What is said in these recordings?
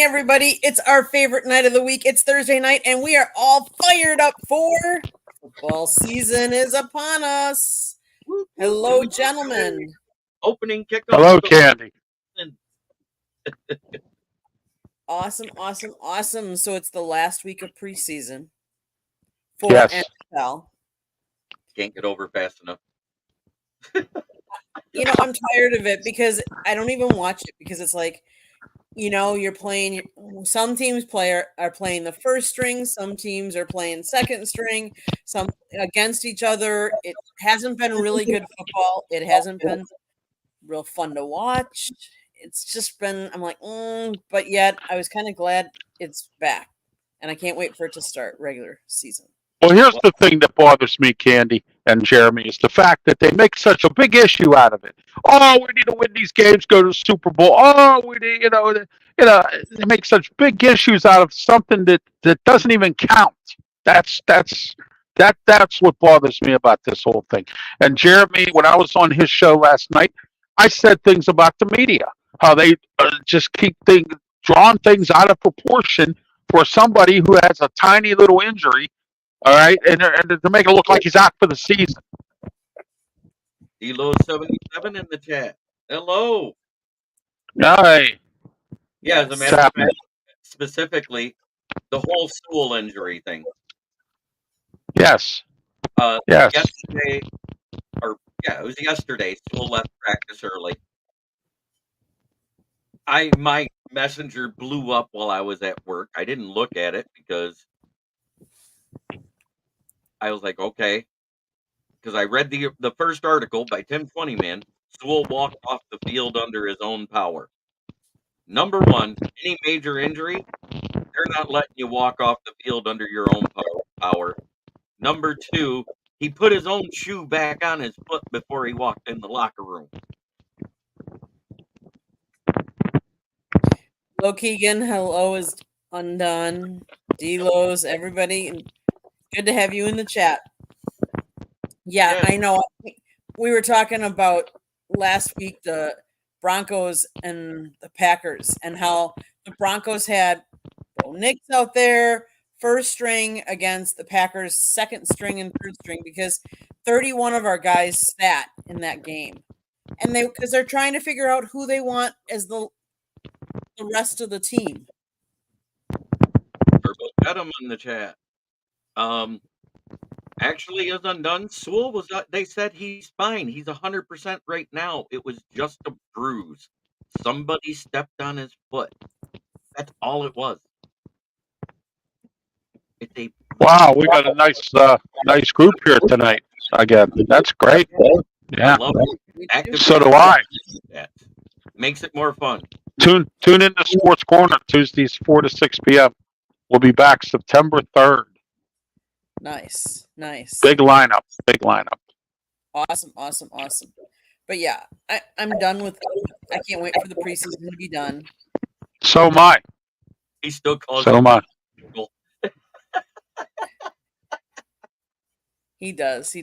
morning, everybody. It's our favorite night of the week. It's Thursday night, and we are all fired up for football season is upon us. Hello, gentlemen. Opening kickoff. Hello, Candy. Awesome. So it's the last week of preseason for Yes. NFL. Can't get over fast enough. I'm tired of it because I don't even watch it because it's like, you're playing. Some teams are playing the first string. Some teams are playing second string. Some against each other. It hasn't been really good football. It hasn't been real fun to watch. It's just been. I'm like, but yet I was kind of glad it's back, and I can't wait for it to start regular season. Well, here's the thing that bothers me, Candy and Jeremy, is the fact that they make such a big issue out of it. Oh, we need to win these games, go to the Super Bowl. Oh, we need, they make such big issues out of something that doesn't even count. That's what bothers me about this whole thing. And Jeremy, when I was on his show last night, I said things about the media, how they just keep drawing things out of proportion for somebody who has a tiny little injury. All right, and to make it look like he's out for the season. Elo77 in the chat. Hello. Hi. Yeah, as a matter of fact, specifically, the whole stool injury thing. Yes. Yes. Yesterday, it was yesterday. Stool left practice early. My messenger blew up while I was at work. I didn't look at it because I was like, okay, because I read the first article by Tim Twentyman. Sewell walked off the field under his own power. Number one, any major injury, they're not letting you walk off the field under your own power. Number two, he put his own shoe back on his foot before he walked in the locker room. Hello, Keegan. Hello is undone. Delos, everybody. Good to have you in the chat. Yeah, I know. We were talking about last week the Broncos and the Packers and how the Broncos had Bo Nix out there, first string against the Packers, second string and third string, because 31 of our guys sat in that game. And because they're trying to figure out who they want as the rest of the team. Turbo Adam in the chat. Actually, is undone. Sewell was. They said he's fine. He's 100% right now. It was just a bruise. Somebody stepped on his foot. That's all it was. Wow, we got a nice group here tonight. Again, that's great. Yeah. So do I. Makes it more fun. Tune in to Sports Corner Tuesdays 4 to 6 p.m. We'll be back September 3rd. Nice. Big lineup. Awesome. But yeah, I'm done with. I can't wait for the preseason to be done. So am I. He still calls. So am I. He does.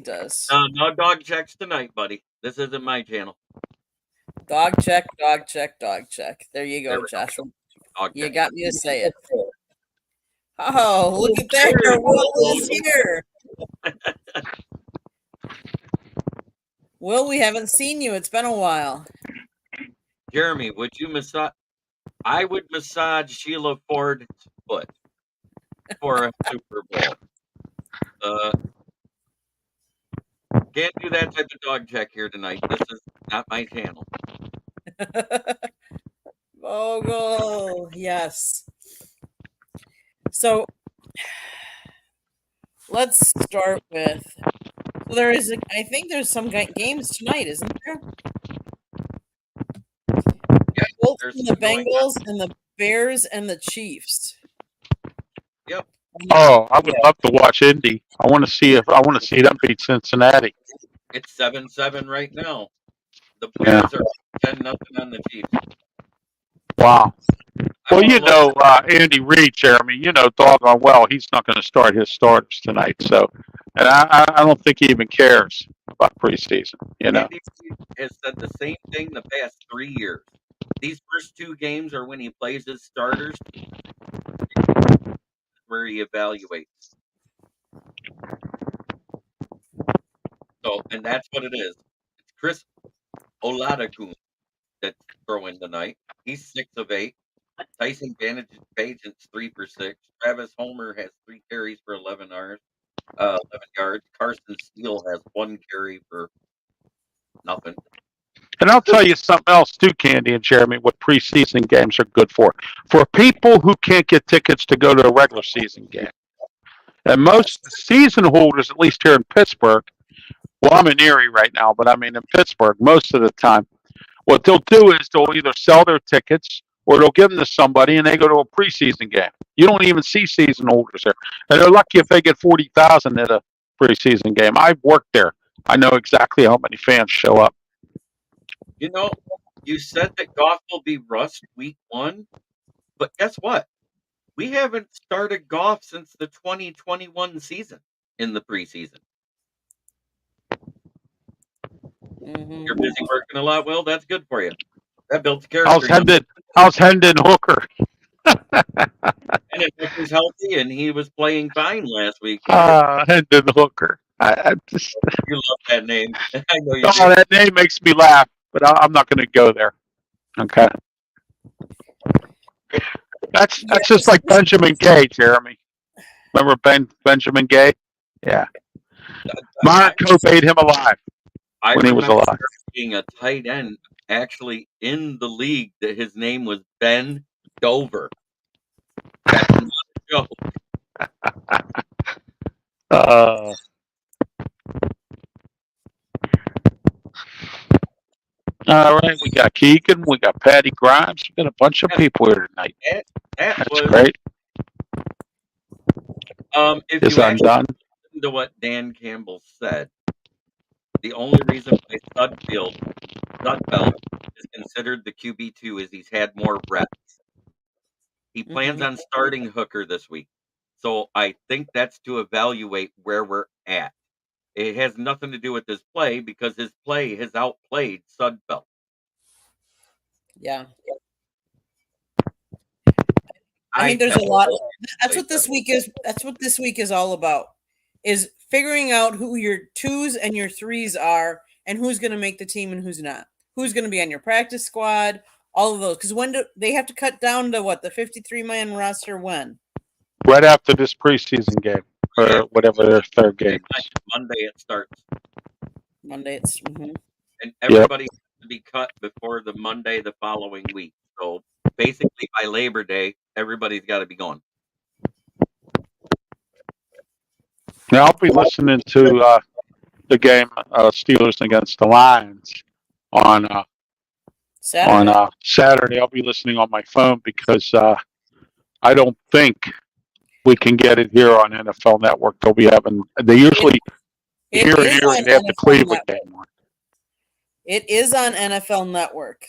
No dog checks tonight, buddy. This isn't my channel. Dog check. There you go, Joshua. You got me to say it. Oh, look at there. Will is here. Will, we haven't seen you. It's been a while. Jeremy, would you massage? I would massage Sheila Ford's foot for a Super Bowl. Can't do that type of dog check here tonight. This is not my channel. Vogel, yes. So let's start with. So there is. I think there's some games tonight, isn't there? Yeah, both the Bengals and the Bears and the Chiefs. Yep. Oh, I would love to watch Indy. I want to see them beat Cincinnati. It's 7-7 right now. The Bears are 10-0 on the Chiefs. Wow. Well, Andy Reid, Jeremy, doggone well, he's not going to start his starters tonight. So, and I don't think he even cares about preseason. Andy Reid has said the same thing the past 3 years. These first 2 games are when he plays his starters, where he evaluates. So, and that's what it is. It's Chris Oladokun that's throwing tonight. He's 6 of 8. Tyson Bagent's 3 for 6. Travis Homer has 3 carries for 11 yards. Carson Steele has 1 carry for nothing. And I'll tell you something else too, Candy and Jeremy, what preseason games are good for. For people who can't get tickets to go to a regular season game. And most season holders, at least here in Pittsburgh, well, I'm in Erie right now, but I mean in Pittsburgh, most of the time, what they'll do is they'll either sell their tickets or they'll give them to somebody and they go to a preseason game. You don't even see season holders there. And they're lucky if they get 40,000 at a preseason game. I've worked there. I know exactly how many fans show up. You know, you said that Goff will be rust week 1, but guess what? We haven't started Goff since the 2021 season in the preseason. Mhm. You're busy working a lot. Well, that's good for you. That builds How's character. Hendon Hooker? And if Hooker's healthy and he was playing fine last week. Hendon Hooker. I just You love that name. I know you oh, do. that name makes me laugh, but I'm not going to go there. Okay. That's just like Benjamin Gay, Jeremy. Remember Benjamin Gay? Yeah. Marco ate him alive I when he was remember alive. being a tight end actually in the league that his name was Ben Dover. That's not a joke. All right, we got Keegan, we got Patty Grimes, we got a bunch of people here tonight. That's great. If Is you actually undone. listen to what Dan Campbell said, the only reason why Sudfeld is considered the QB2 is he's had more reps. He plans on starting Hooker this week. So I think that's to evaluate where we're at. It has nothing to do with his play because his play has outplayed Sudfeld. Yeah. I mean, there's a lot. That's what this week is. That's what this week is all about. Is figuring out who your 2s and your 3s are, and who's going to make the team and who's not. Who's going to be on your practice squad? All of those. Because when do they have to cut down to what, the 53-man roster? When? Right after this preseason game, or whatever their third game is. Monday it starts. Monday it's. And everybody has to be cut before the Monday the following week. So basically by Labor Day, everybody's got to be gone. Now I'll be listening to the game Steelers against the Lions on Saturday. I'll be listening on my phone because I don't think we can get it here on NFL Network. They'll be having. They usually here they have the Cleveland game on. It is on NFL Network.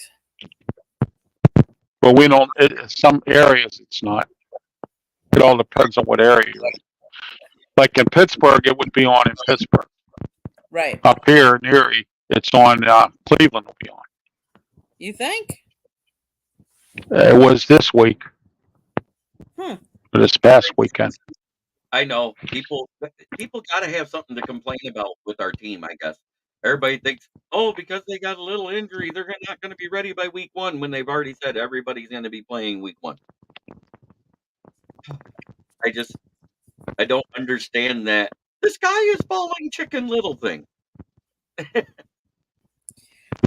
But we don't. Some areas it's not. It all depends on what area you're in. Like in Pittsburgh, it would be on in Pittsburgh. Right. Up here in Erie, it's on. Cleveland will be on. You think? It was this week. This past weekend. I know people got to have something to complain about with our team. I guess everybody thinks, oh, because they got a little injury, they're not going to be ready by week 1 when they've already said everybody's going to be playing week 1. I don't understand that. The sky is falling, Chicken Little thing.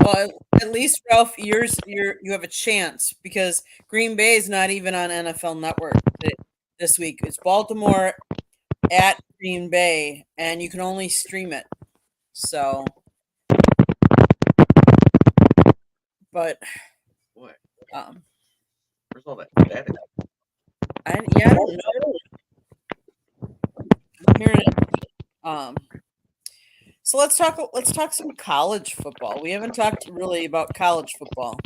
Well, at least Ralph, you have a chance because Green Bay is not even on NFL Network this week. It's Baltimore at Green Bay, and you can only stream it. So, but what? Where's all that static? I don't know. I'm hearing it. So let's talk some college football. We haven't talked really about college football.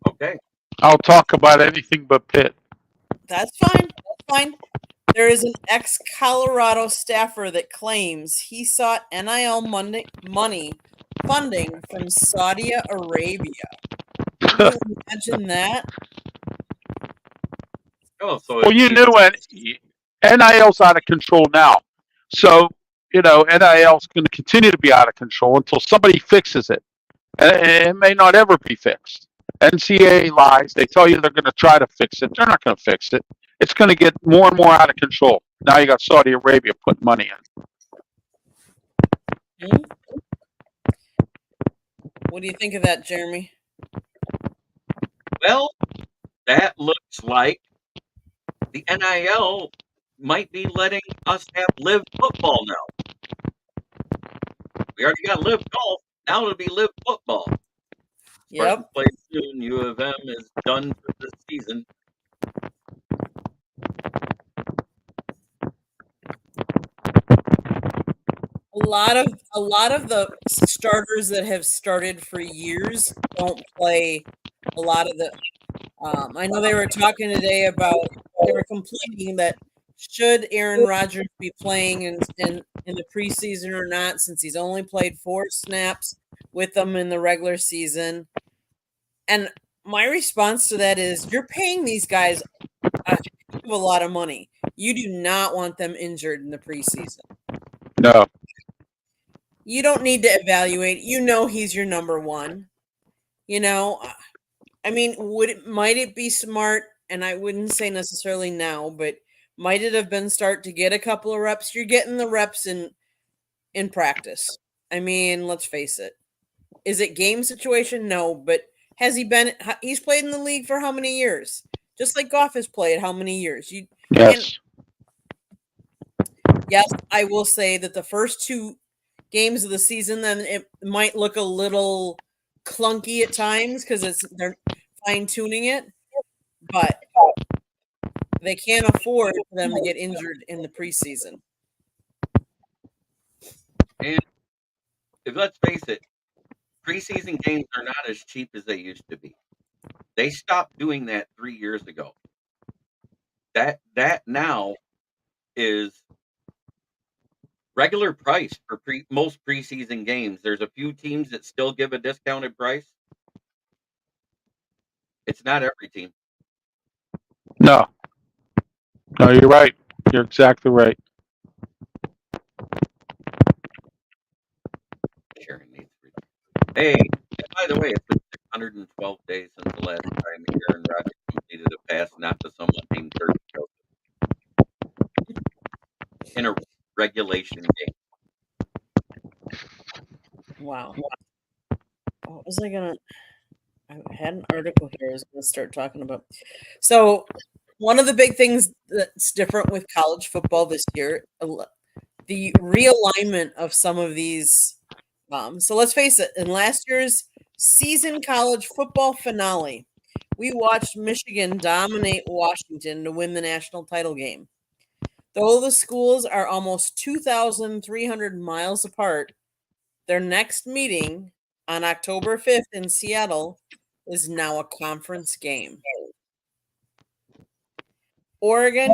Okay. I'll talk about anything but Pitt. That's fine. That's fine. There is an ex-Colorado staffer that claims he sought NIL money funding from Saudi Arabia. Can you imagine that? Oh, so Well, you knew NIL's out of control now. So, NIL's going to continue to be out of control until somebody fixes it. And it may not ever be fixed. NCAA lies. They tell you they're going to try to fix it. They're not going to fix it. It's going to get more and more out of control. Now you got Saudi Arabia putting money in. Hmm? What do you think of that, Jeremy? Well, that looks like the NIL might be letting us have live football now. We already got live golf. Now it'll be live football. Yep. Play soon. U of M is done for this season. A lot of the starters that have started for years don't play a lot of the I know they were talking today about they were complaining that should Aaron Rodgers be playing in the preseason or not, since he's only played 4 snaps with them in the regular season. And my response to that is you're paying these guys a lot of money. You do not want them injured in the preseason. No. You don't need to evaluate. You know he's your number one. I mean, might it be smart? And I wouldn't say necessarily now, but might it have been start to get a couple of reps? You're getting the reps in practice. I mean, let's face it. Is it game situation? No, but has he been? He's played in the league for how many years? Just like Goff has played how many years? Yes. Yes, I will say that the first 2 games of the season, then it might look a little clunky at times because they're fine tuning it, but they can't afford for them to get injured in the preseason. And let's face it, preseason games are not as cheap as they used to be. They stopped doing that 3 years ago. That now is regular price for most preseason games. There's a few teams that still give a discounted price. It's not every team. No, you're right. You're exactly right. Sharon needs Hey, by the way, it's been 612 days since the last time Aaron Rodgers completed a pass not to someone named Kurt Joseph in a regulation game. Wow. What was I had an article here I was going to start talking about. So, one of the big things that's different with college football this year, the realignment of some of these. So let's face it, in last year's season college football finale, we watched Michigan dominate Washington to win the national title game. Though the schools are almost 2,300 miles apart, their next meeting on October 5th in Seattle is now a conference game. Oregon,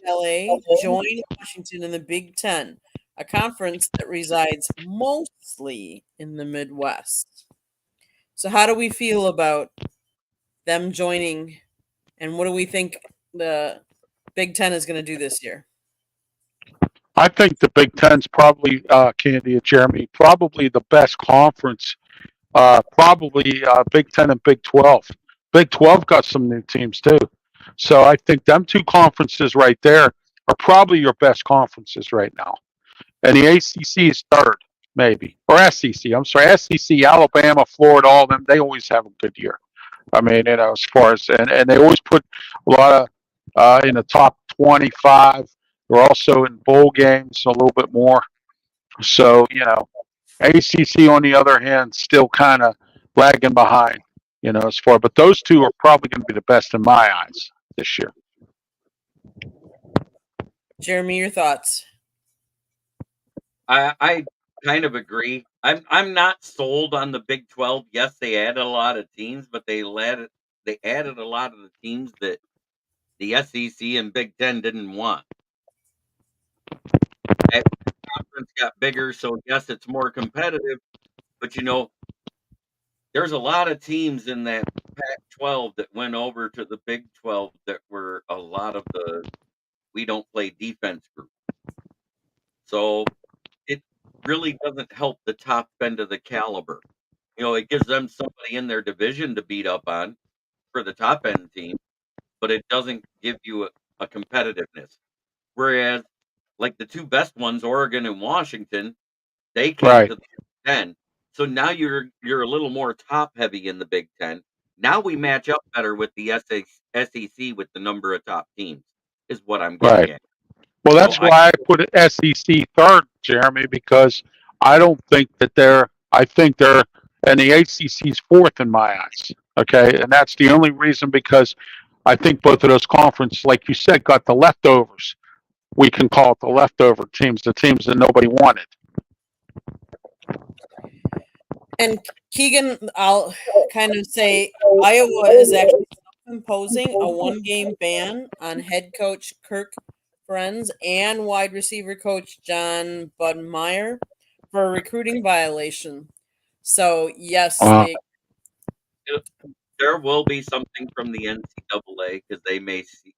UCLA join Washington in the Big Ten, a conference that resides mostly in the Midwest. So how do we feel about them joining, and what do we think the Big Ten is going to do this year? I think the Big Ten's probably, Candy and Jeremy, probably the best conference. Probably Big Ten and Big 12. Big 12 got some new teams too. So I think them 2 conferences right there are probably your best conferences right now. And the ACC is third, maybe. Or SEC. I'm sorry, SEC, Alabama, Florida, all of them, they always have a good year. I mean, as far as, and they always put a lot of in the top 25. They're also in bowl games a little bit more. So, ACC, on the other hand, still kind of lagging behind, as far. But those 2 are probably going to be the best in my eyes this year. Jeremy, your thoughts? I kind of agree. I'm not sold on the Big 12. Yes, they added a lot of teams, but they added a lot of the teams that the SEC and Big Ten didn't want. That conference got bigger, so yes, it's more competitive. But there's a lot of teams in that Pac-12 that went over to the Big 12 that were a lot of the we don't play defense group. So it really doesn't help the top end of the caliber. It gives them somebody in their division to beat up on for the top end team, but it doesn't give you a competitiveness. Whereas, like the two best ones, Oregon and Washington, they came Right. to the Big Ten. So now you're a little more top heavy in the Big Ten. Now we match up better with the SEC with the number of top teams, is what I'm getting Right. at. Well, So that's why I put it SEC third, Jeremy, because I don't think that I think they're, and the ACC's fourth in my eyes. Okay. And that's the only reason because I think both of those conferences, like you said, got the leftovers. We can call it the leftover teams, the teams that nobody wanted. And Keegan, I'll kind of say Iowa is actually imposing a 1-game ban on head coach Kirk Ferentz and wide receiver coach John Budmeyer for a recruiting violation. So yes, there will be something from the NCAA because they may see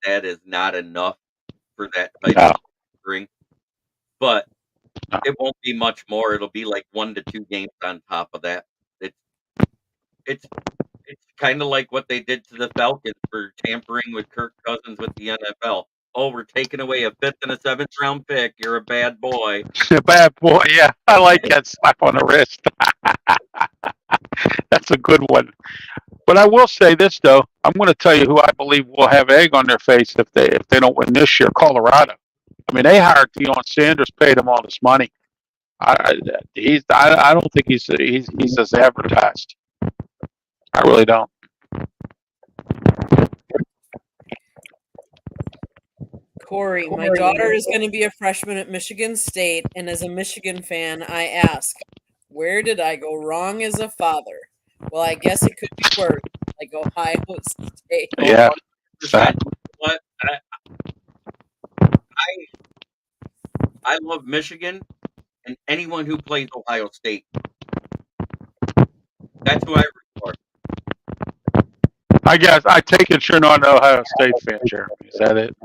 that as not enough for that type of ring, but it won't be much more. It'll be like 1 to 2 games on top of that. It's kind of like what they did to the Falcons for tampering with Kirk Cousins with the NFL. Oh, we're taking away a 5th and a 7th round pick. You're a bad boy. Bad boy, yeah. I like that slap on the wrist. That's a good one. But I will say this though, I'm going to tell you who I believe will have egg on their face if they don't win this year. Colorado. I mean, they hired Deion Sanders, paid him all this money. I don't think he's as advertised. I really don't. Corey, my daughter is going to be a freshman at Michigan State, and as a Michigan fan, I ask, where did I go wrong as a father? Well, I guess it could be worse, like Ohio State. Yeah. What? I love Michigan and anyone who plays Ohio State. That's who I root for. I guess I take it you're not an Ohio State fan, Jeremy. Is that it?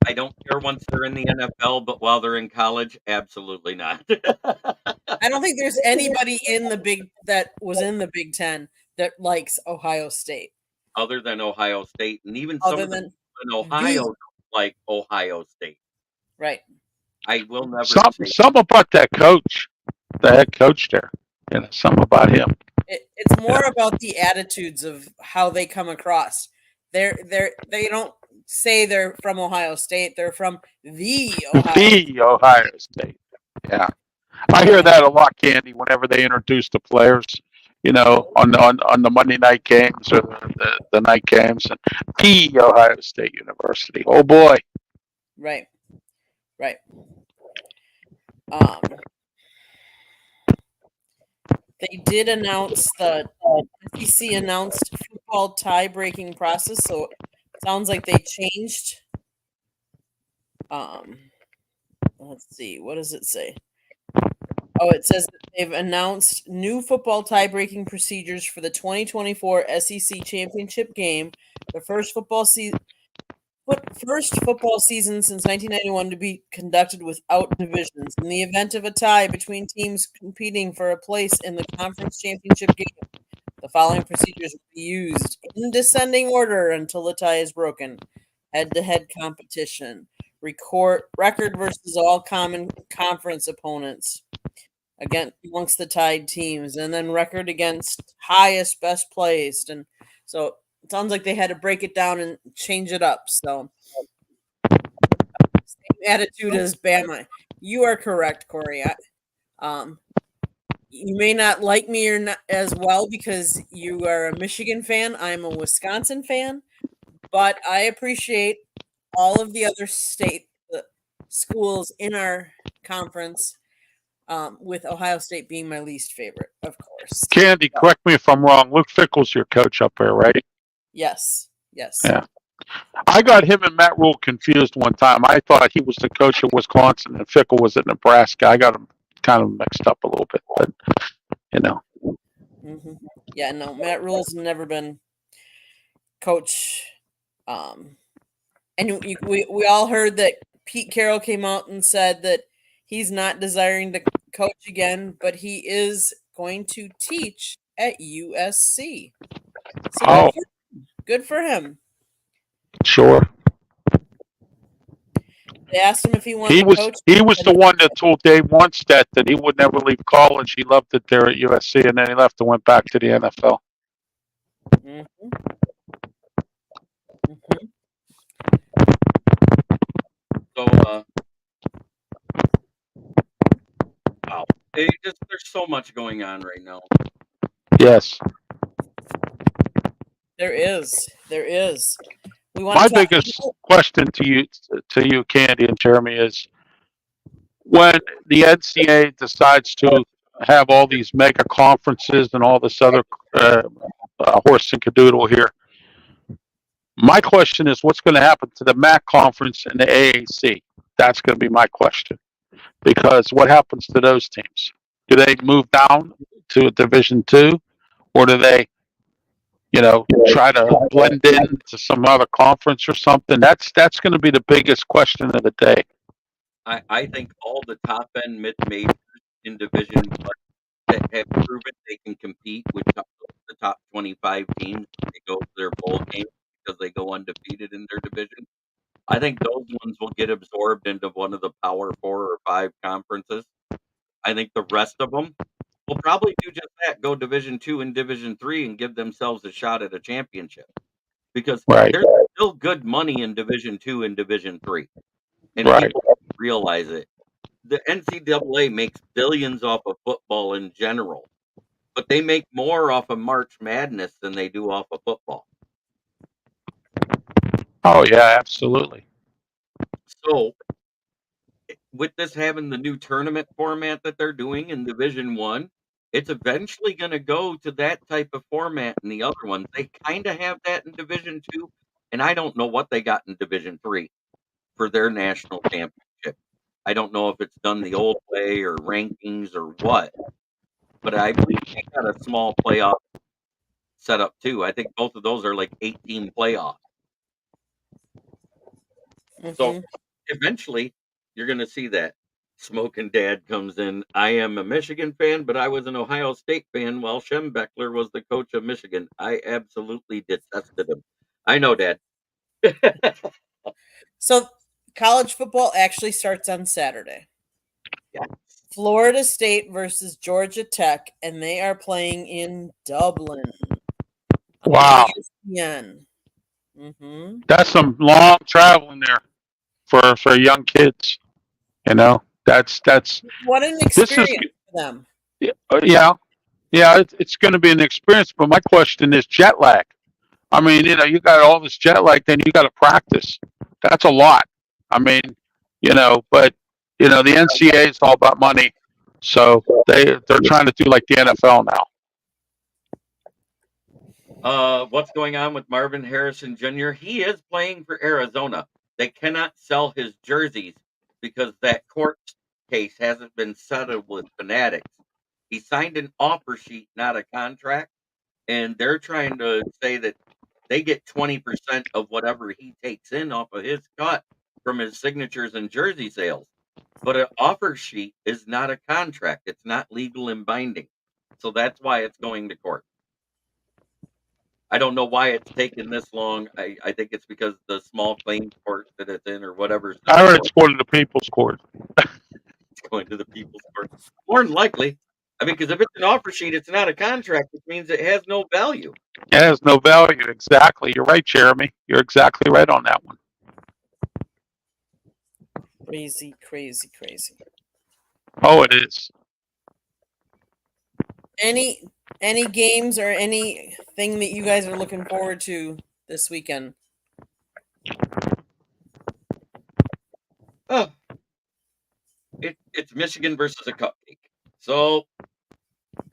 I don't care once they're in the NFL, but while they're in college, absolutely not. I don't think there's anybody that was in the Big Ten that likes Ohio State. Other than Ohio State, and even some of them in Ohio don't like Ohio State. Right. I will never something about that coach, the head coach there. Something about him. It's more about the attitudes of how they come across. They don't say they're from Ohio State. They're from the Ohio State. Yeah, I hear that a lot, Candy. Whenever they introduce the players, on the Monday night games or the night games, and the Ohio State University. Oh boy. Right. They did announce the SEC announced football tie-breaking process, so it sounds like they changed. Let's see, what does it say? Oh, it says that they've announced new football tie-breaking procedures for the 2024 SEC championship game, the first football season since 1991 to be conducted without divisions. In the event of a tie between teams competing for a place in the conference championship game, the following procedures will be used in descending order until the tie is broken. Head-to-head competition. Record versus all common conference opponents amongst the tied teams, and then record against highest best placed. And so it sounds like they had to break it down and change it up. So same attitude as Bama. You are correct, Corey. You may not like me or not as well because you are a Michigan fan. I'm a Wisconsin fan, but I appreciate all of the other schools in our conference, with Ohio State being my least favorite, of course. Candy, correct me if I'm wrong. Luke Fickell's your coach up there, right? Yes. Yeah. I got him and Matt Rule confused one time. I thought he was the coach of Wisconsin and Fickell was at Nebraska. I got him kind of mixed up a little bit. But You know. Hmm. Yeah, no, Matt Rule's never been coach. And we all heard that Pete Carroll came out and said that he's not desiring to coach again, but he is going to teach at USC. So Oh, good for him. sure. They asked him if he wanted He to was coach. he was the one that told Dave Munstead that he would never leave college. He loved it there at USC, and then he left and went back to the NFL. Mhm. Mhm. So, wow, there's so much going on right now. Yes. There is. We want My to talk. biggest question to you, Candy and Jeremy, is when the NCAA decides to have all these mega conferences and all this other horse and cadoodle here. My question is, what's going to happen to the MAC conference and the AAC? That's going to be my question. Because what happens to those teams? Do they move down to a Division II, or do they, try to blend in to some other conference or something? That's going to be the biggest question of the day. I think all the top end mid majors in Division One that have proven they can compete with the top 25 teams, they go to their bowl games because they go undefeated in their division. I think those ones will get absorbed into one of the Power 4 or 5 conferences. I think the rest of them will probably do just that, go Division 2 and Division 3 and give themselves a shot at a championship. Because Right. there's still good money in Division 2 and Division 3. And Right. people don't realize it. The NCAA makes billions off of football in general, but they make more off of March Madness than they do off of football. Oh yeah, absolutely. So, with this having the new tournament format that they're doing in Division 1, it's eventually going to go to that type of format in the other ones. They kind of have that in Division 2, and I don't know what they got in Division 3 for their national championship. I don't know if it's done the old way or rankings or what, but I believe they got a small playoff set up too. I think both of those are like 18 playoffs. So eventually you're going to see that. Smoking Dad comes in. I am a Michigan fan, but I was an Ohio State fan while Schembechler was the coach of Michigan. I absolutely detested him. I know, Dad. So college football actually starts on Saturday. Yeah. Florida State versus Georgia Tech, and they are playing in Dublin. Wow. ESPN. Mm-hmm. That's some long traveling there for young kids. That's what an experience for them. Yeah, it's going to be an experience. But my question is jet lag. I mean, you got all this jet lag, then you got to practice. That's a lot. I mean, but the NCAA is all about money, so they're trying to do like the NFL now. What's going on with Marvin Harrison Jr.? He is playing for Arizona. They cannot sell his jerseys because that court case hasn't been settled with Fanatics. He signed an offer sheet, not a contract, and they're trying to say that they get 20% of whatever he takes in off of his cut from his signatures and jersey sales. But an offer sheet is not a contract. It's not legal and binding. So that's why it's going to court. I don't know why it's taken this long. I think it's because the small claims court that it's in or whatever. I heard it's going to the people's court. It's going to the people's court. More than likely. I mean, because if it's an offer sheet, it's not a contract, which means it has no value. It has no value. Exactly. You're right, Jeremy. You're exactly right on that one. Crazy. Oh, it is. Any games or anything that you guys are looking forward to this weekend? Oh, it's Michigan versus a cupcake. So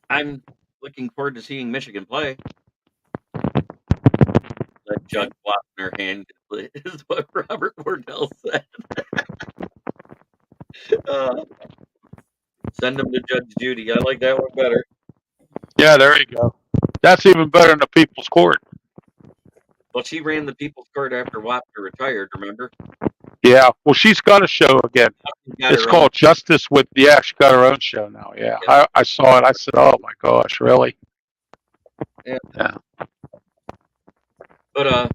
I'm looking forward to seeing Michigan play. Let Judge Wapner hand is what Robert Wardell said. Send him to Judge Judy. I like that one better. Yeah, there you go. That's even better than the People's Court. Well, she ran the People's Court after Wapner retired, remember? Yeah. Well, she's got a show again. She got It's her called own. Justice with. Yeah, she got her own show now. Yeah, Yep. I saw it. I said, "Oh my gosh, really?" Yeah. Yeah. But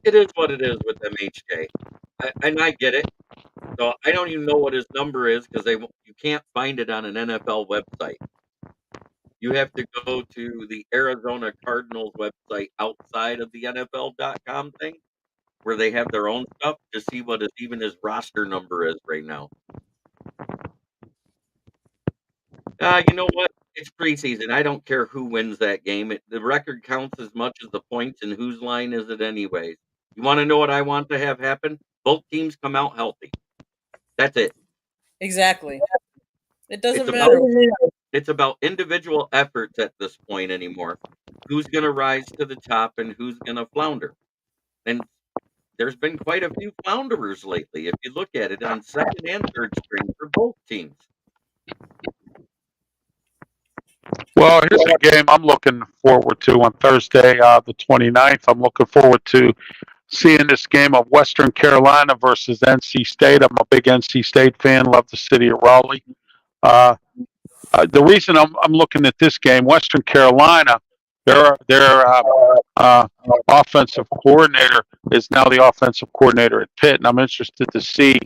it is what it is with MHJ, and I get it. So I don't even know what his number is because you can't find it on an NFL website. You have to go to the Arizona Cardinals website outside of the NFL.com thing, where they have their own stuff to see what even his roster number is right now. You know what? It's preseason. I don't care who wins that game. The record counts as much as the points, and whose line is it anyways? You want to know what I want to have happen? Both teams come out healthy. That's it. Exactly. It doesn't It's matter. It's about individual efforts at this point anymore. Who's going to rise to the top and who's going to flounder? And there's been quite a few flounderers lately, if you look at it on second and third string for both teams. Well, here's a game I'm looking forward to on Thursday, the 29th. I'm looking forward to seeing this game of Western Carolina versus NC State. I'm a big NC State fan. Love the city of Raleigh. The reason I'm looking at this game, Western Carolina, their offensive coordinator is now the offensive coordinator at Pitt, and I'm interested to see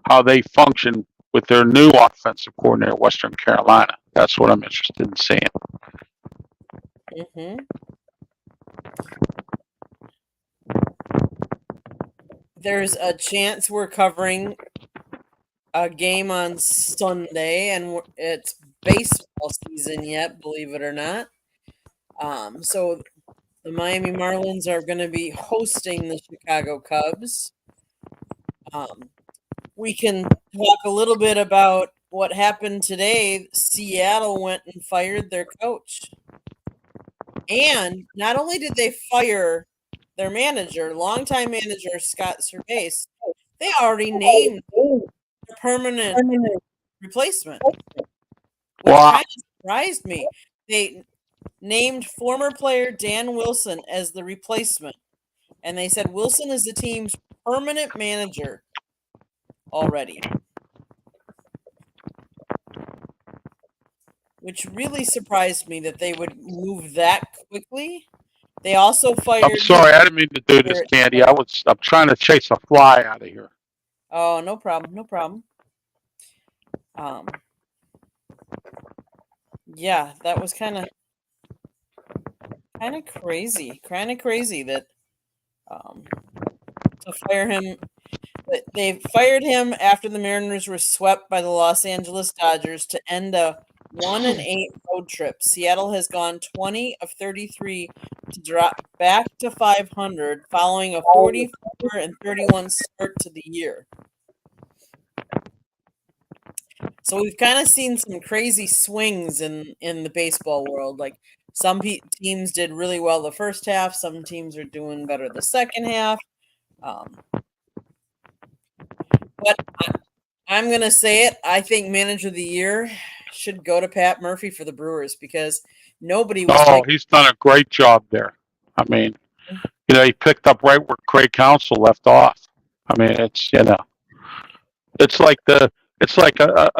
how they function with their new offensive coordinator at Western Carolina. That's what I'm interested in seeing. Mm-hmm. There's a chance we're covering a game on Sunday, and it's baseball season yet, believe it or not. So the Miami Marlins are going to be hosting the Chicago Cubs. We can talk a little bit about what happened today. Seattle went and fired their coach. And not only did they fire their manager, longtime manager Scott Servais, they already named a permanent replacement, which Wow. kind of surprised me. They named former player Dan Wilson as the replacement, and they said Wilson is the team's permanent manager already, which really surprised me that they would move that quickly. They also fired. I'm sorry, I didn't mean to do this, Candy. I'm trying to chase a fly out of here. Oh, no problem, no problem. Yeah, that was kind of crazy, that to fire him. They fired him after the Mariners were swept by the Los Angeles Dodgers to end a 1-8 road trip. Seattle has gone 20 of 33 to drop back to 500 following a 44-31 start to the year. So we've kind of seen some crazy swings in the baseball world. Like some teams did really well the first half, some teams are doing better the second half. But I'm going to say it. I think Manager of the Year should go to Pat Murphy for the Brewers because nobody was. Oh, he's done a great job there. I mean, he picked up right where Craig Counsell left off. I mean, it's like a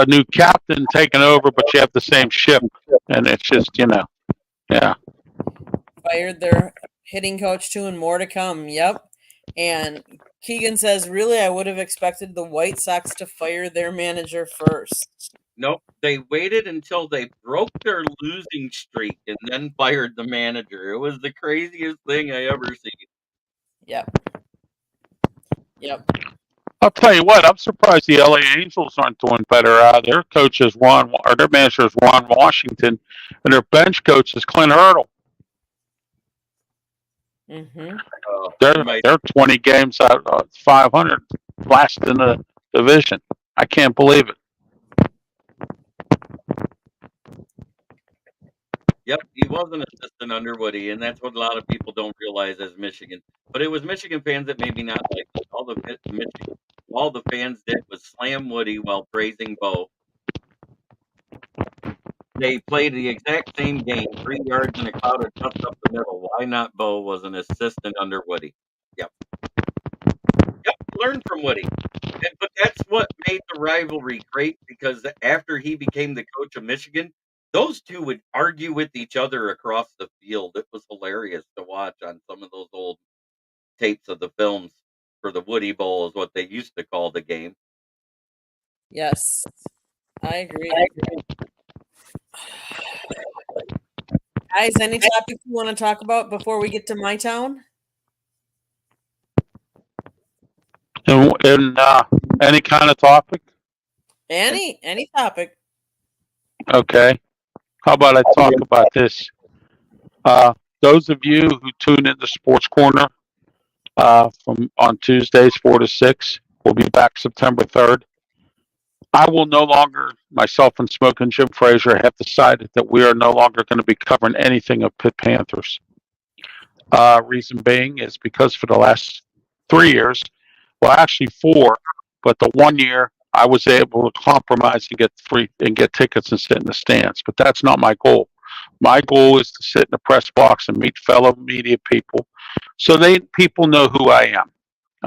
new captain taking over, but you have the same ship, and it's just yeah. Fired their hitting coach too, and more to come. Yep. And Keegan says, really, I would have expected the White Sox to fire their manager first. Nope. They waited until they broke their losing streak and then fired the manager. It was the craziest thing I ever seen. Yep. I'll tell you what, I'm surprised the LA Angels aren't doing better. Their coach is their manager is Ron Washington, and their bench coach is Clint Hurdle. Mm-hmm. They're 20 games out of 500, last in the division. I can't believe it. Yep, he was an assistant under Woody, and that's what a lot of people don't realize as Michigan. But it was Michigan fans that maybe not like it. All the fans did was slam Woody while praising Bo. they played the exact same game, 3 yards and a cloud of dust up the middle. Why not Bo was an assistant under Woody? Yep. Learn from Woody. But that's what made the rivalry great, because after he became the coach of Michigan, those two would argue with each other across the field. It was hilarious to watch on some of those old tapes of the films for the Woody Bowl, is what they used to call the game. Yes, I agree. Guys, any topics you want to talk about before we get to my town? In any kind of topic? Any topic. Okay. How about I talk about this? Those of you who tune into Sports Corner from on Tuesdays 4 to 6, we'll be back September 3rd. I will no longer, myself and Smoke and Jim Frazier have decided that we are no longer going to be covering anything of Pitt Panthers. Reason being is because for the last 3 years, well, actually 4, but the 1 year I was able to compromise and get free and get tickets and sit in the stands. But that's not my goal. My goal is to sit in the press box and meet fellow media people, so people know who I am.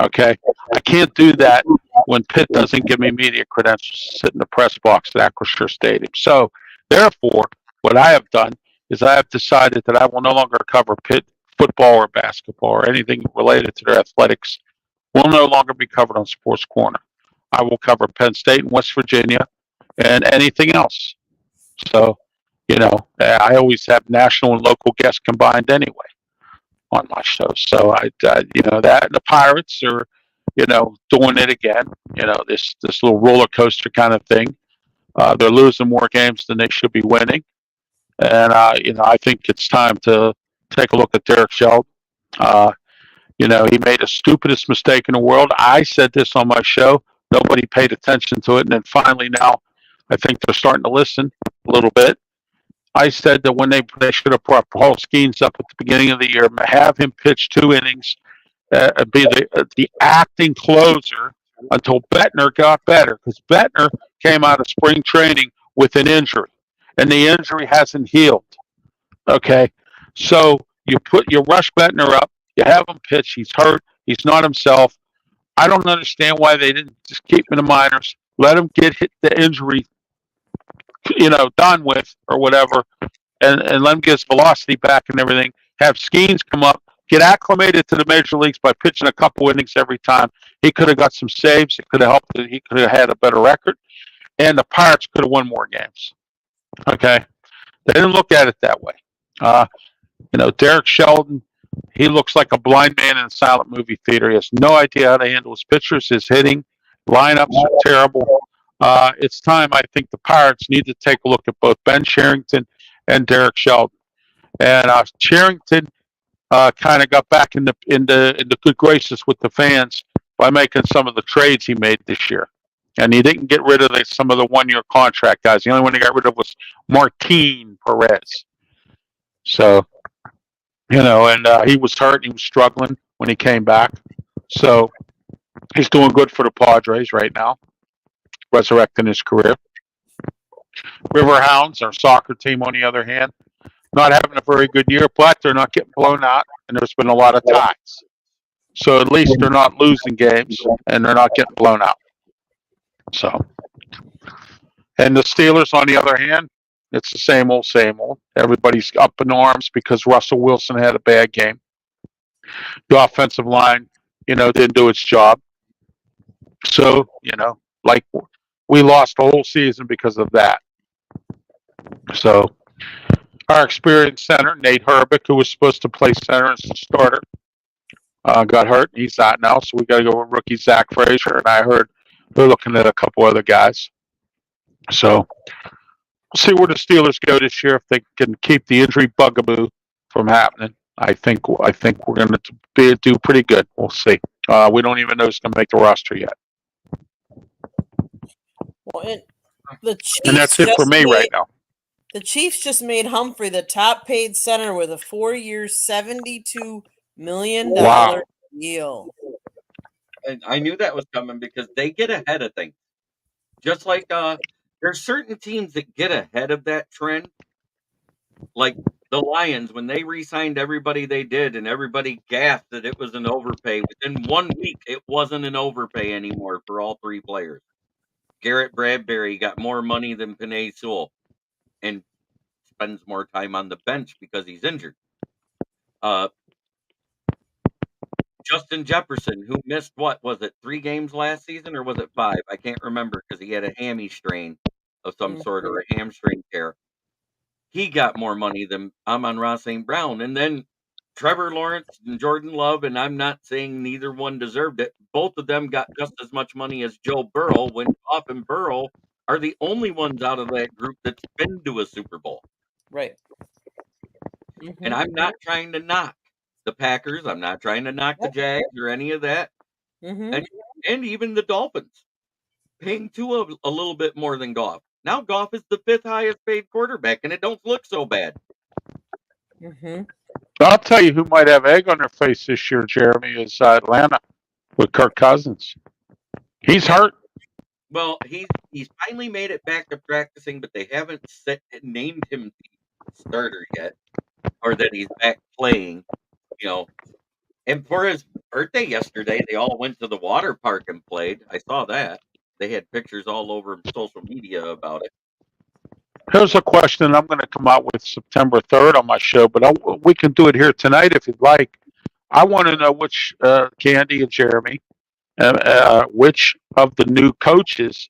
Okay, I can't do that when Pitt doesn't give me media credentials to sit in the press box at Acrisure Stadium. So, therefore, what I have done is I have decided that I will no longer cover Pitt football or basketball or anything related to their athletics. Will no longer be covered on Sports Corner. I will cover Penn State and West Virginia and anything else. So, I always have national and local guests combined anyway on my show. So that and the Pirates are, doing it again. This little roller coaster kind of thing. They're losing more games than they should be winning, and I think it's time to take a look at Derek Sheldon. He made the stupidest mistake in the world. I said this on my show. Nobody paid attention to it, and then finally now, I think they're starting to listen a little bit. I said that when they should have brought Paul Skeens up at the beginning of the year, have him pitch 2 innings, be the acting closer until Bettner got better, because Bettner came out of spring training with an injury, and the injury hasn't healed. Okay, so you rush Bettner up, you have him pitch. He's hurt. He's not himself. I don't understand why they didn't just keep him in the minors, let him get the injury done with or whatever, and let him get his velocity back and everything. Have Skeens come up, get acclimated to the major leagues by pitching a couple innings every time. He could have got some saves. It could have helped. He could have had a better record, and the Pirates could have won more games. Okay, they didn't look at it that way. Derek Sheldon, he looks like a blind man in a silent movie theater. He has no idea how to handle his pitchers, his hitting. Lineups are terrible. It's time, I think, the Pirates need to take a look at both Ben Cherington and Derek Sheldon. And Cherington kind of got back in the good graces with the fans by making some of the trades he made this year. And he didn't get rid of some of the 1-year contract guys. The only one he got rid of was Martin Perez. So, and he was hurt. He was struggling when he came back. So he's doing good for the Padres right now, resurrecting his career. Riverhounds, our soccer team, on the other hand, not having a very good year, but they're not getting blown out, and there's been a lot of ties. So at least they're not losing games, and they're not getting blown out. So, and the Steelers, on the other hand, it's the same old, same old. Everybody's up in arms because Russell Wilson had a bad game. The offensive line, didn't do its job. So, like we lost the whole season because of that. So, our experienced center, Nate Herbig, who was supposed to play center as a starter, got hurt. He's out now, so we got to go with rookie Zach Frazier. And I heard they're looking at a couple other guys. So, we'll see where the Steelers go this year if they can keep the injury bugaboo from happening. I think we're going to do pretty good. We'll see. We don't even know who's going to make the roster yet. Well, and that's it for me right now. The Chiefs just made Humphrey the top paid center with a 4-year, $72 million deal. And I knew that was coming because they get ahead of things. Just like there's certain teams that get ahead of that trend, like the Lions when they re-signed everybody they did, and everybody gasped that it was an overpay. Within 1 week, it wasn't an overpay anymore for all three players. Garrett Bradbury got more money than Penei Sewell, and spends more time on the bench because he's injured. Justin Jefferson, who missed what was it, 3 games last season, or was it 5? I can't remember because he had a hammy strain of some sort or a hamstring tear. He got more money than Amon-Ra St. Brown. And then Trevor Lawrence and Jordan Love, and I'm not saying neither one deserved it. Both of them got just as much money as Joe Burrow, when Goff and Burrow are the only ones out of that group that's been to a Super Bowl. Right. And I'm not trying to knock the Packers. I'm not trying to knock the Jags or any of that. And even the Dolphins paying Tua a little bit more than Goff. Now Goff is the 5th highest paid quarterback, and it don't look so bad. I'll tell you who might have egg on their face this year, Jeremy, is Atlanta with Kirk Cousins. He's hurt. Well, he's finally made it back to practicing, but they haven't named him the starter yet, or that he's back playing. And for his birthday yesterday, they all went to the water park and played. I saw that. They had pictures all over social media about it. Here's a question I'm going to come out with September 3rd on my show, but we can do it here tonight if you'd like. I want to know which, Candy and Jeremy, which of the new coaches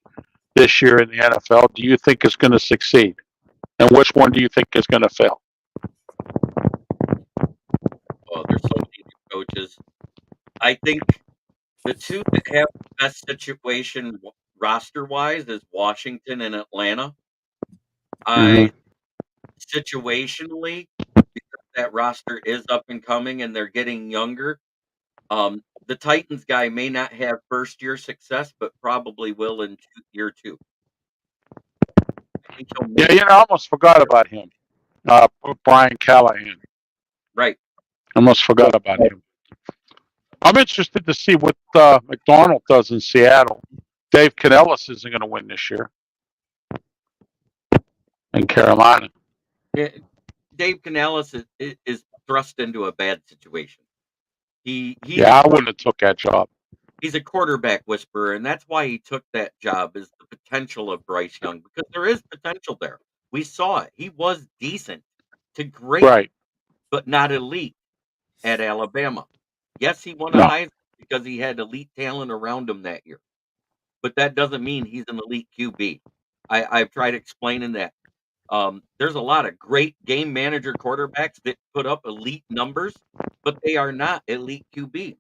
this year in the NFL do you think is going to succeed? And which one do you think is going to fail? Well, there's so many new coaches. I think the two that have the best situation roster-wise is Washington and Atlanta. Situationally, because that roster is up and coming and they're getting younger, the Titans guy may not have first-year success, but probably will in year 2. I almost forgot about him. Brian Callahan. Right. Almost forgot about him. I'm interested to see what McDonald does in Seattle. Dave Canellis isn't going to win this year in Carolina. Dave Canellis is thrust into a bad situation. I wouldn't have took that job. He's a quarterback whisperer, and that's why he took that job, is the potential of Bryce Young, because there is potential there. We saw it. He was decent to great, right, but not elite at Alabama. Yes, he won a Heisman because he had elite talent around him that year, but that doesn't mean he's an elite QB. I've tried explaining that. There's a lot of great game manager quarterbacks that put up elite numbers, but they are not elite QB.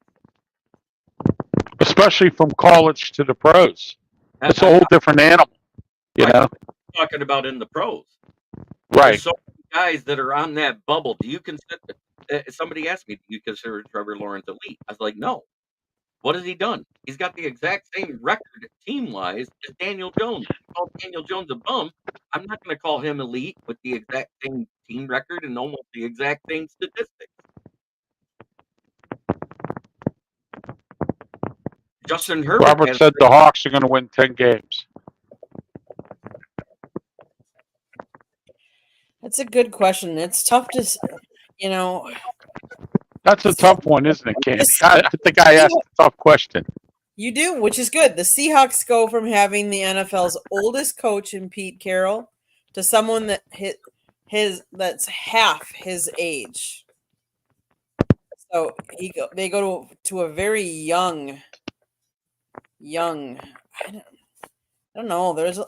Especially from college to the pros. It's a whole different animal, I'm talking about in the pros. Right. There's so many guys that are on that bubble. Do you consider? Somebody asked me, do you consider Trevor Lawrence elite? I was like, no. What has he done? He's got the exact same record team-wise as Daniel Jones. If you call Daniel Jones a bum, I'm not going to call him elite with the exact same team record and almost the exact same statistics. Justin Herbert. Robert said the Hawks are going to win 10 games. That's a good question. It's tough to, That's a tough one, isn't it, Candy? I think I asked a tough question. You do, which is good. The Seahawks go from having the NFL's oldest coach in Pete Carroll to someone that that's half his age. So they go to a very young. I don't know.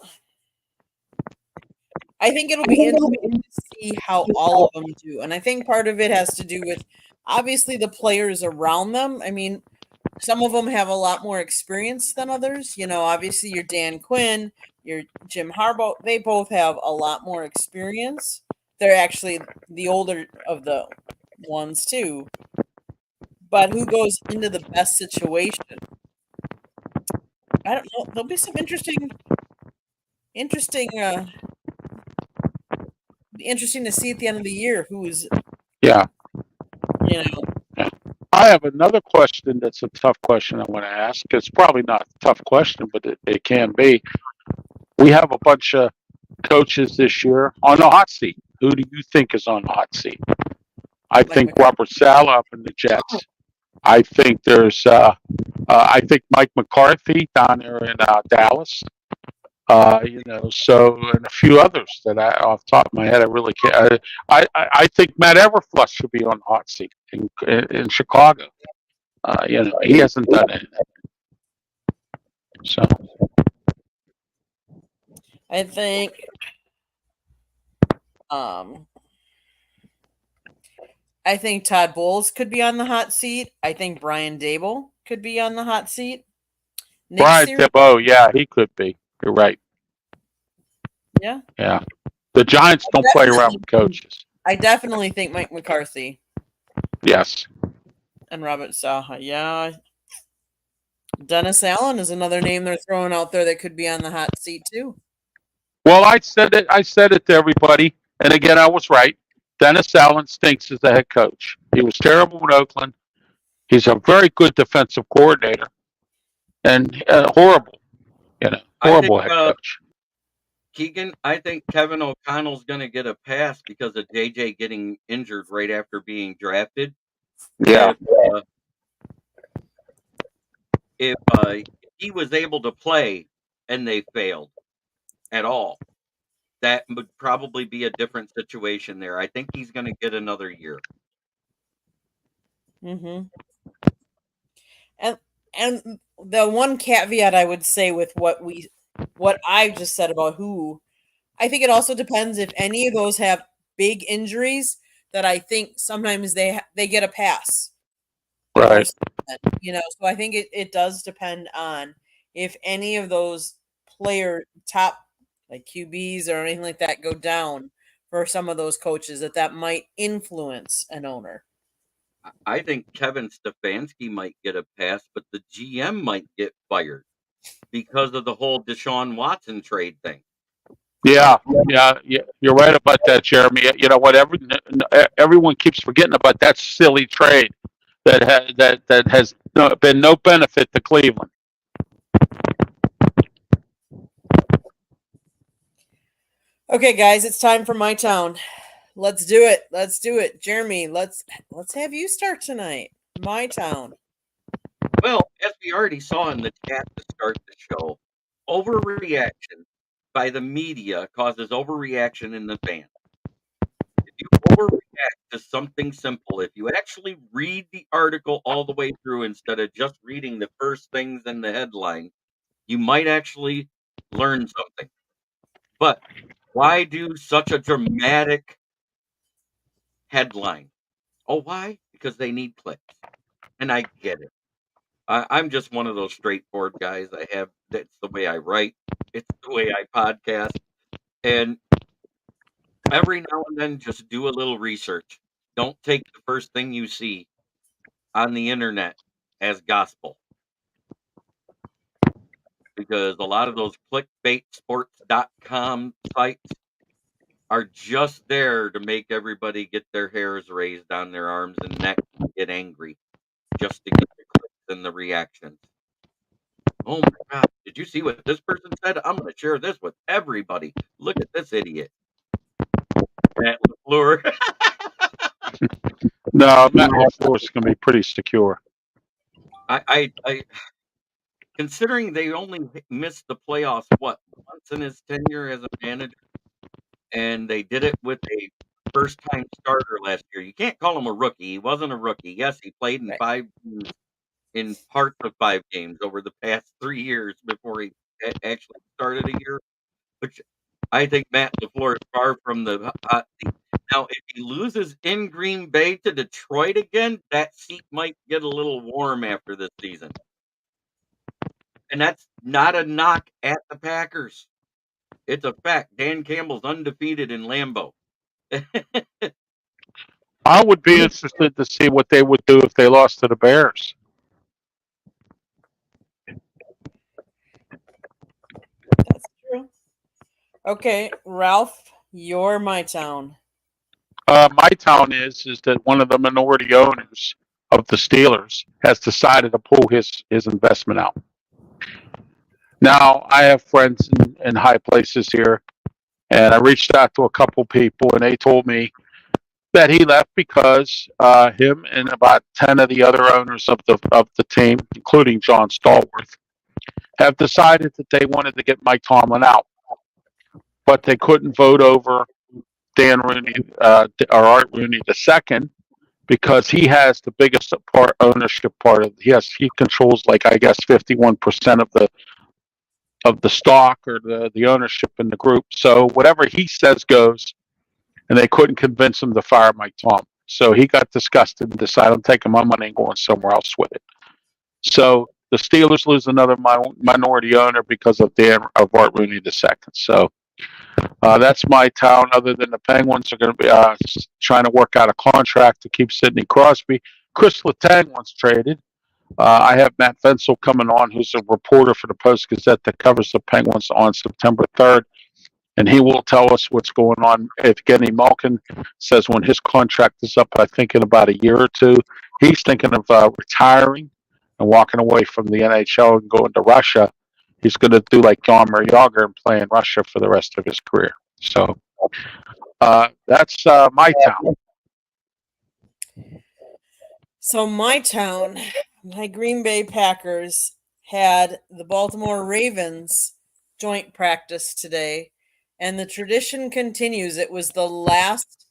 I think it'll be interesting to see how all of them do, and I think part of it has to do with obviously the players around them. I mean, some of them have a lot more experience than others. Obviously your Dan Quinn, your Jim Harbaugh, they both have a lot more experience. They're actually the older of the ones too. But who goes into the best situation? I don't know. There'll be some interesting to see at the end of the year who's. Yeah. I have another question that's a tough question I want to ask. It's probably not a tough question, but it can be. We have a bunch of coaches this year on the hot seat. Who do you think is on the hot seat? I think McCarthy. Robert Saleh up in the Jets. I think there's I think Mike McCarthy down there in Dallas. So and a few others that off the top of my head, I really can't. I think Matt Everfluss should be on the hot seat in Chicago. He hasn't done anything. So I think I think Todd Bowles could be on the hot seat. I think Brian Dable could be on the hot seat. Nick Brian Sirianni, Thibault, yeah, he could be. You're right. yeah. Yeah, the Giants don't play around with coaches. I definitely think Mike McCarthy Yes. and Robert Saha. Yeah. Dennis Allen is another name they're throwing out there that could be on the hot seat too. Well, I said it to everybody, and again, I was right. Dennis Allen stinks as the head coach. He was terrible in Oakland. He's a very good defensive coordinator, and horrible, horrible head coach. Keegan, I think Kevin O'Connell's going to get a pass because of JJ getting injured right after being drafted. Yeah. If he was able to play and they failed at all, that would probably be a different situation there. I think he's going to get another year. Mm-hmm. And the one caveat I would say with what I just said about who, I think it also depends if any of those have big injuries that I think sometimes they get a pass. Right. So I think it does depend on if any of those player top like QBs or anything like that go down for some of those coaches that might influence an owner. I think Kevin Stefanski might get a pass, but the GM might get fired because of the whole Deshaun Watson trade thing. Yeah, you're right about that, Jeremy. You know what? Everyone keeps forgetting about that silly trade that has been no benefit to Cleveland. Okay, guys, it's time for my town. Let's do it. Jeremy, let's have you start tonight. My town. Well, as we already saw in the chat to start the show, overreaction by the media causes overreaction in the fans. If you overreact to something simple, if you actually read the article all the way through instead of just reading the first things in the headline, you might actually learn something. But why do such a dramatic headline? Oh, why? Because they need clicks. And I get it. I'm just one of those straightforward guys. That's the way I write. It's the way I podcast. And every now and then, just do a little research. Don't take the first thing you see on the internet as gospel. Because a lot of those clickbaitsports.com sites are just there to make everybody get their hairs raised on their arms and neck and get angry just to get the clicks and the reactions. Oh my God, did you see what this person said? I'm going to share this with everybody. Look at this idiot. Matt LaFleur. No, Matt LaFleur is going to be pretty secure. I considering they only missed the playoffs, once in his tenure as a manager, and they did it with a first-time starter last year. You can't call him a rookie. He wasn't a rookie. Yes, he played in 5 games, in parts of 5 games over the past 3 years before he actually started a year. Which I think Matt LaFleur is far from the hot seat. Now, if he loses in Green Bay to Detroit again, that seat might get a little warm after this season. And that's not a knock at the Packers. It's a fact. Dan Campbell's undefeated in Lambeau. I would be interested to see what they would do if they lost to the Bears. That's true. Okay, Ralph, you're my town. My town is that one of the minority owners of the Steelers has decided to pull his investment out. Now, I have friends in high places here, and I reached out to a couple people, and they told me that he left because him and about 10 of the other owners of the team, including John Stallworth, have decided that they wanted to get Mike Tomlin out, but they couldn't vote over Dan Rooney or Art Rooney II because he has the biggest ownership part of. He controls, like, I guess, 51% of the stock or the ownership in the group. So whatever he says goes, and they couldn't convince him to fire Mike Tomlin. So he got disgusted and decided, I'm taking my money and going somewhere else with it. So the Steelers lose another minority owner because of Art Rooney II. So that's my town. Other than the Penguins are going to be trying to work out a contract to keep Sidney Crosby. Chris Letang once traded. I have Matt Fensel coming on, who's a reporter for the Post-Gazette that covers the Penguins, on September 3rd. And he will tell us what's going on. If Evgeny Malkin says when his contract is up, I think in about a year or two, he's thinking of retiring and walking away from the NHL and going to Russia. He's going to do like Jaromir Jagr and play in Russia for the rest of his career. So that's my town. So my town, my Green Bay Packers had the Baltimore Ravens joint practice today. And the tradition continues. It was the last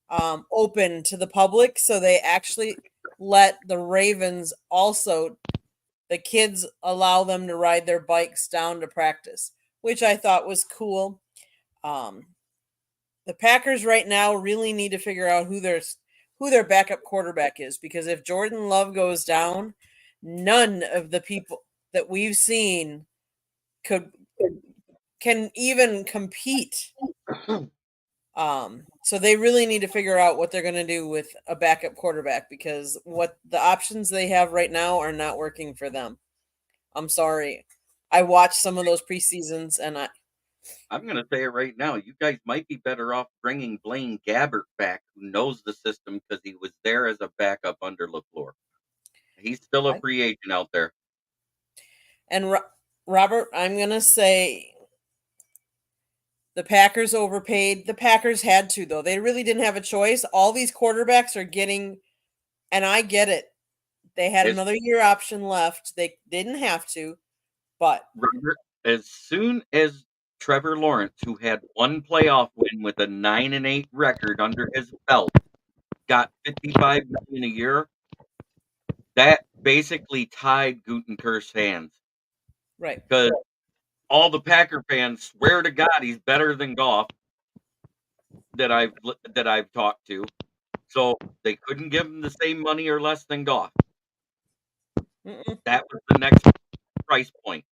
open to the public, so they actually let the Ravens also, the kids, allow them to ride their bikes down to practice, which I thought was cool. The Packers right now really need to figure out who their backup quarterback is, because if Jordan Love goes down, none of the people that we've seen can even compete. So they really need to figure out what they're going to do with a backup quarterback, because what the options they have right now are not working for them. I'm sorry. I watched some of those preseasons, and I'm going to say it right now. You guys might be better off bringing Blaine Gabbert back, who knows the system because he was there as a backup under LaFleur. He's still a free agent out there. And Robert, I'm going to say the Packers overpaid. The Packers had to, though. They really didn't have a choice. All these quarterbacks are getting, and I get it, they had another year option left. They didn't have to, but Robert, as soon as Trevor Lawrence, who had one playoff win with a 9-8 record under his belt, got $55 million a year, that basically tied Gutekunst's hands. Right. Because all the Packer fans swear to God he's better than Goff that I've talked to. So they couldn't give him the same money or less than Goff. That was the next price point.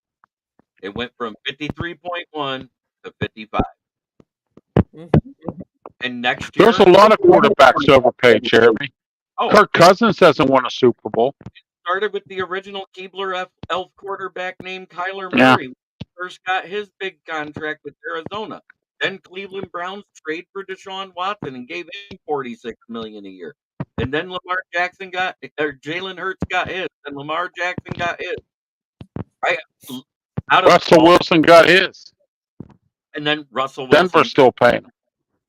It went from 53.1 to 55. And next year, there's a lot of quarterbacks overpaid, Jeremy. Kirk Cousins hasn't won a Super Bowl. It started with the original Keebler Elf quarterback named Kyler Murray. When he first got his big contract with Arizona. Then Cleveland Browns trade for Deshaun Watson and gave him $46 million a year. And then Jalen Hurts got his, and Lamar Jackson got his. Right? Russell Wilson got his. And then Russell Wilson. Denver's still paying him.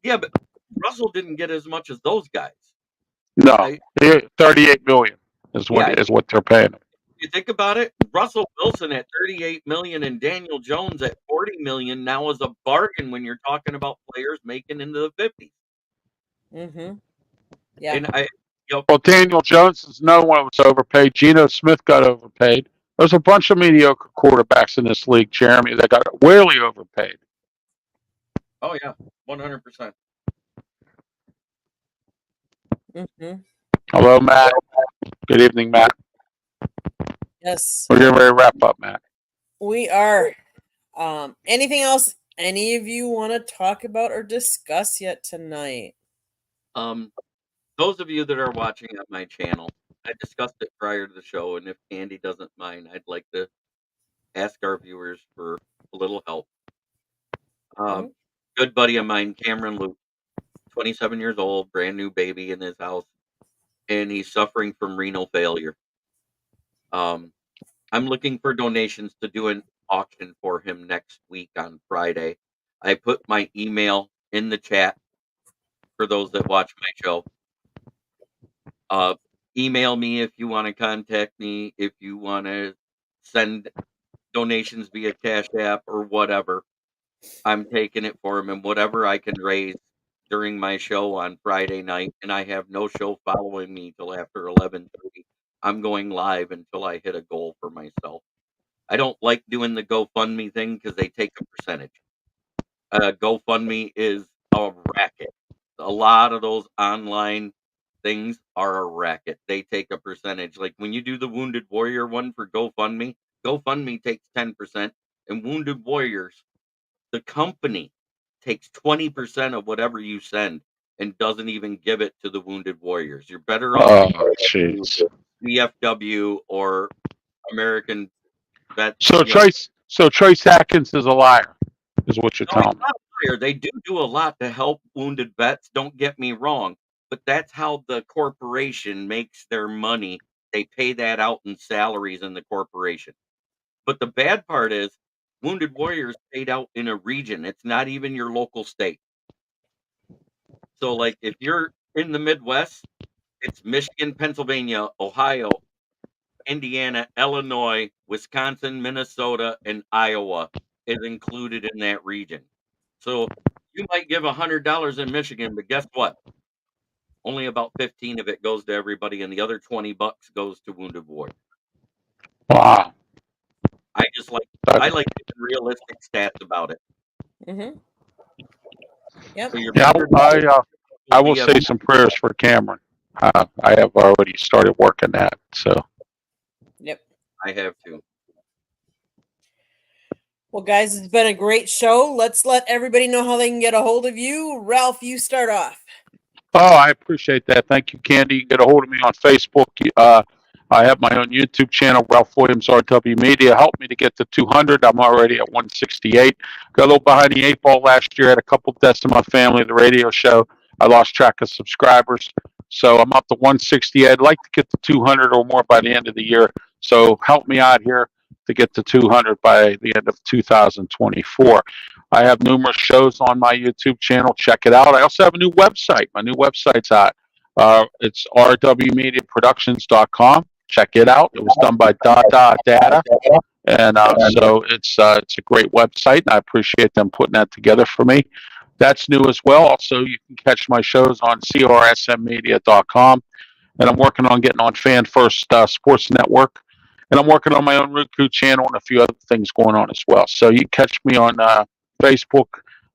Yeah, but Russell didn't get as much as those guys. No, right? $38 million is what they're paying him. You think about it, Russell Wilson at $38 million and Daniel Jones at $40 million now is a bargain when you're talking about players making into the 50s. Yeah. And well, Daniel Jones is no one was overpaid. Geno Smith got overpaid. There's a bunch of mediocre quarterbacks in this league, Jeremy, that got really overpaid. Oh yeah, 100%. Hello, Matt. Good evening, Matt. Yes. We're getting ready to wrap up, Matt. We are. Anything else any of you want to talk about or discuss yet tonight? Those of you that are watching on my channel, I discussed it prior to the show, and if Candy doesn't mind, I'd like to ask our viewers for a little help. Good buddy of mine, Cameron Luke, 27 years old, brand new baby in his house, and he's suffering from renal failure. I'm looking for donations to do auction for him next week on Friday. I put my email in the chat for those that watch my show. Email me if you want to contact me, if you want to send donations via Cash App or whatever. I'm taking it for him, and whatever I can raise during my show on Friday night, and I have no show following me till after 11:30. I'm going live until I hit a goal for myself. I don't like doing the GoFundMe thing because they take a percentage. GoFundMe is a racket. A lot of those online things are a racket. They take a percentage. Like when you do the Wounded Warrior one for GoFundMe, GoFundMe takes 10%, and Wounded Warriors, the company, takes 20% of whatever you send and doesn't even give it to the Wounded Warriors. You're better off jeez. VFW or American Vet. So Trace Atkins is a liar, is what you're No, he's telling me. not a liar. They do a lot to help wounded vets. Don't get me wrong, but that's how the corporation makes their money. They pay that out in salaries in the corporation. But the bad part is, Wounded Warriors paid out in a region. It's not even your local state. So, like, if you're in the Midwest, it's Michigan, Pennsylvania, Ohio, Indiana, Illinois, Wisconsin, Minnesota, and Iowa is included in that region. So you might give $100 in Michigan, but guess what? Only about 15 of it goes to everybody, and the other $20 goes to Wounded Warrior. Wow. I like giving realistic stats about it. Mm-hmm. Yep. So Yeah, I will say some prayers for Cameron. I have already started working that. So. Yep. I have to. Well, guys, it's been a great show. Let's let everybody know how they can get a hold of you. Ralph, you start off. Oh, I appreciate that. Thank you, Candy. You can get a hold of me on Facebook. I have my own YouTube channel, Ralph Williams RW Media. Help me to get to 200. I'm already at 168. Got a little behind the eight ball last year. Had a couple deaths in my family, the radio show. I lost track of subscribers. So I'm up to 168. I'd like to get to 200 or more by the end of the year. So help me out here to get to 200 by the end of 2024. I have numerous shows on my YouTube channel. Check it out. I also have a new website. My new website's out. It's rwmediaproductions.com. Check it out. It was done by Data. And so it's a great website, and I appreciate them putting that together for me. That's new as well. Also, you can catch my shows on crsmmedia.com. And I'm working on getting on Fan First Sports Network. And I'm working on my own Roku channel and a few other things going on as well. So you can catch me on Facebook,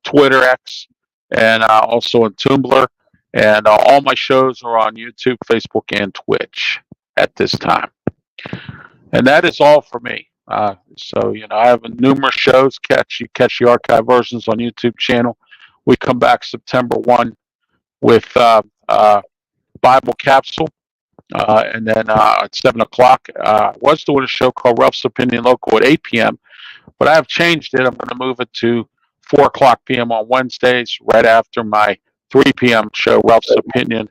Twitter, X, and also on Tumblr. And all my shows are on YouTube, Facebook, and Twitch at this time. And that is all for me. So, I have numerous shows. You catch the archive versions on YouTube channel. We come back September 1 with Bible Capsule. And then at 7 o'clock, I was doing a show called Ralph's Opinion Local at 8 p.m., but I have changed it. I'm going to move it to 4 o'clock p.m. on Wednesdays, right after my 3 p.m. show, Ralph's Opinion.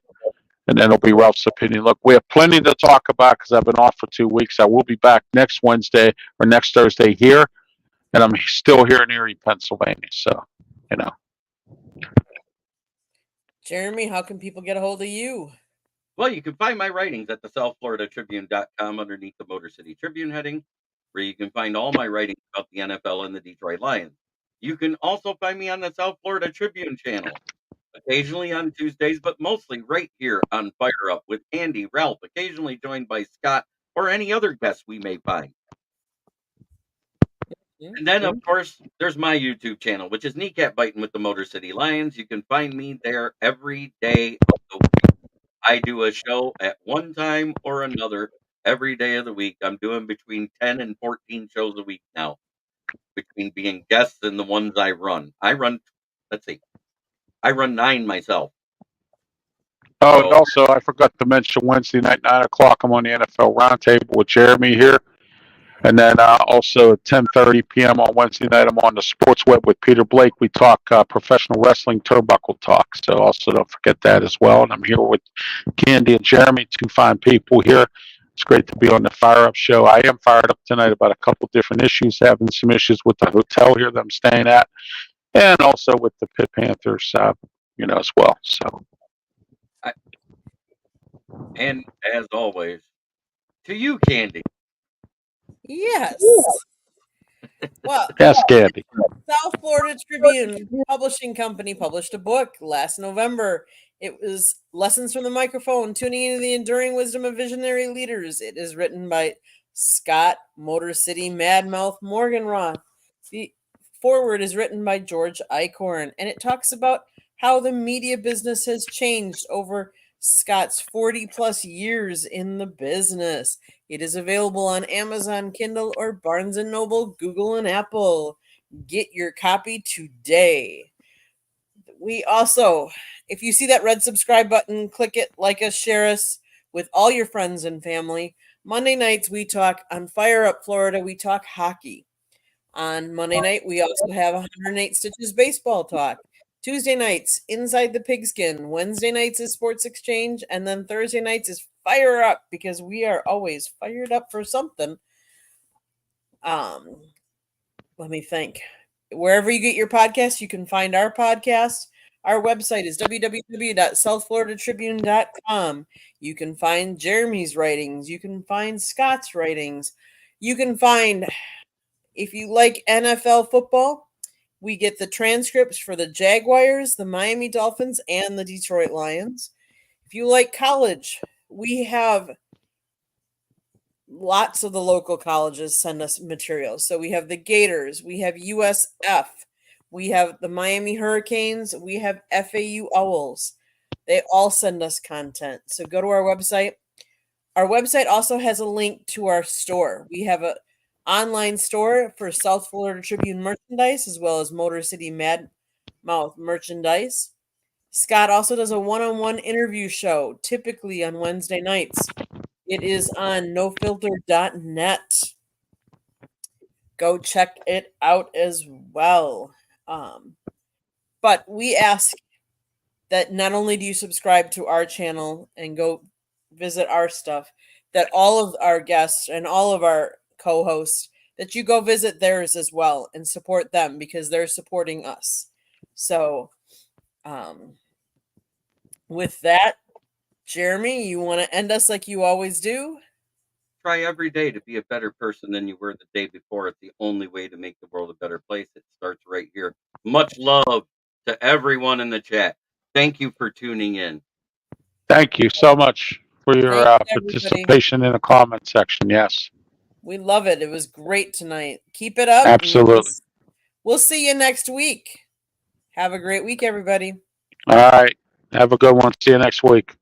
And then it'll be Ralph's Opinion. Look, we have plenty to talk about because I've been off for 2 weeks. I will be back next Wednesday or next Thursday here, and I'm still here in Erie, Pennsylvania. So, Jeremy, how can people get a hold of you? Well, you can find my writings at the SouthFloridaTribune.com underneath the Motor City Tribune heading, where you can find all my writings about the NFL and the Detroit Lions. You can also find me on the South Florida Tribune channel, occasionally on Tuesdays, but mostly right here on Fire Up with Andy, Ralph, occasionally joined by Scott or any other guests we may find. And then, of course, there's my YouTube channel, which is Kneecap Biting with the Motor City Lions. You can find me there every day of the week. I do a show at one time or another every day of the week. I'm doing between 10 and 14 shows a week now, between being guests and the ones I run. I run 9 myself. Oh, and also, I forgot to mention Wednesday night, 9 o'clock, I'm on the NFL Roundtable with Jeremy here. And then also at 10:30 p.m. on Wednesday night, I'm on the Sports Web with Peter Blake. We talk professional wrestling turnbuckle talk. So also don't forget that as well. And I'm here with Candy and Jeremy, two fine people here. It's great to be on the Fire Up show. I am fired up tonight about a couple different issues, having some issues with the hotel here that I'm staying at, and also with the Pitt Panthers, as well. So, And as always, to you, Candy. Yes. Well, yes, Candy. South Florida Tribune Publishing Company published a book last November. It was Lessons from the Microphone, Tuning into the Enduring Wisdom of Visionary Leaders. It is written by Scott Motor City Madmouth Morganroth. The foreword is written by George Eichhorn, and it talks about how the media business has changed over Scott's 40 plus years in the business. It is available on Amazon Kindle or Barnes & Noble, Google, and Apple. Get your copy today. We also, if you see that red subscribe button, click it, like us, share us with all your friends and family. Monday nights, we talk on Fire Up Florida. We talk hockey. On Monday night, we also have 108 Stitches baseball talk. Tuesday nights, Inside the Pigskin. Wednesday nights is Sports Exchange. And then Thursday nights is Fire Up, because we are always fired up for something. Let me think. Wherever you get your podcast, you can find our podcast. Our website is www.southfloridatribune.com. You can find Jeremy's writings. You can find Scott's writings. You can find, if you like NFL football, we get the transcripts for the Jaguars, the Miami Dolphins, and the Detroit Lions. If you like college, we have lots of the local colleges send us materials. So we have the Gators, we have USF, we have the Miami Hurricanes, we have FAU Owls. They all send us content. So go to our website. Our website also has a link to our store. We have an online store for South Florida Tribune merchandise, as well as Motor City Madmouth merchandise. Scott also does a one-on-one interview show, typically on Wednesday nights. It is on nofilter.net. Go check it out as well. But we ask that not only do you subscribe to our channel and go visit our stuff, that all of our guests and all of our co-hosts, that you go visit theirs as well and support them, because they're supporting us. So with that, Jeremy, you want to end us like you always do? Try every day to be a better person than you were the day before. It's the only way to make the world a better place. It starts right here. Much love to everyone in the chat. Thank you for tuning in. Thank you so much for your Thank you, participation in the comment section. Yes. We love it. It was great tonight. Keep it up. Absolutely. We'll see you next week. Have a great week, everybody. All right. Have a good one. See you next week.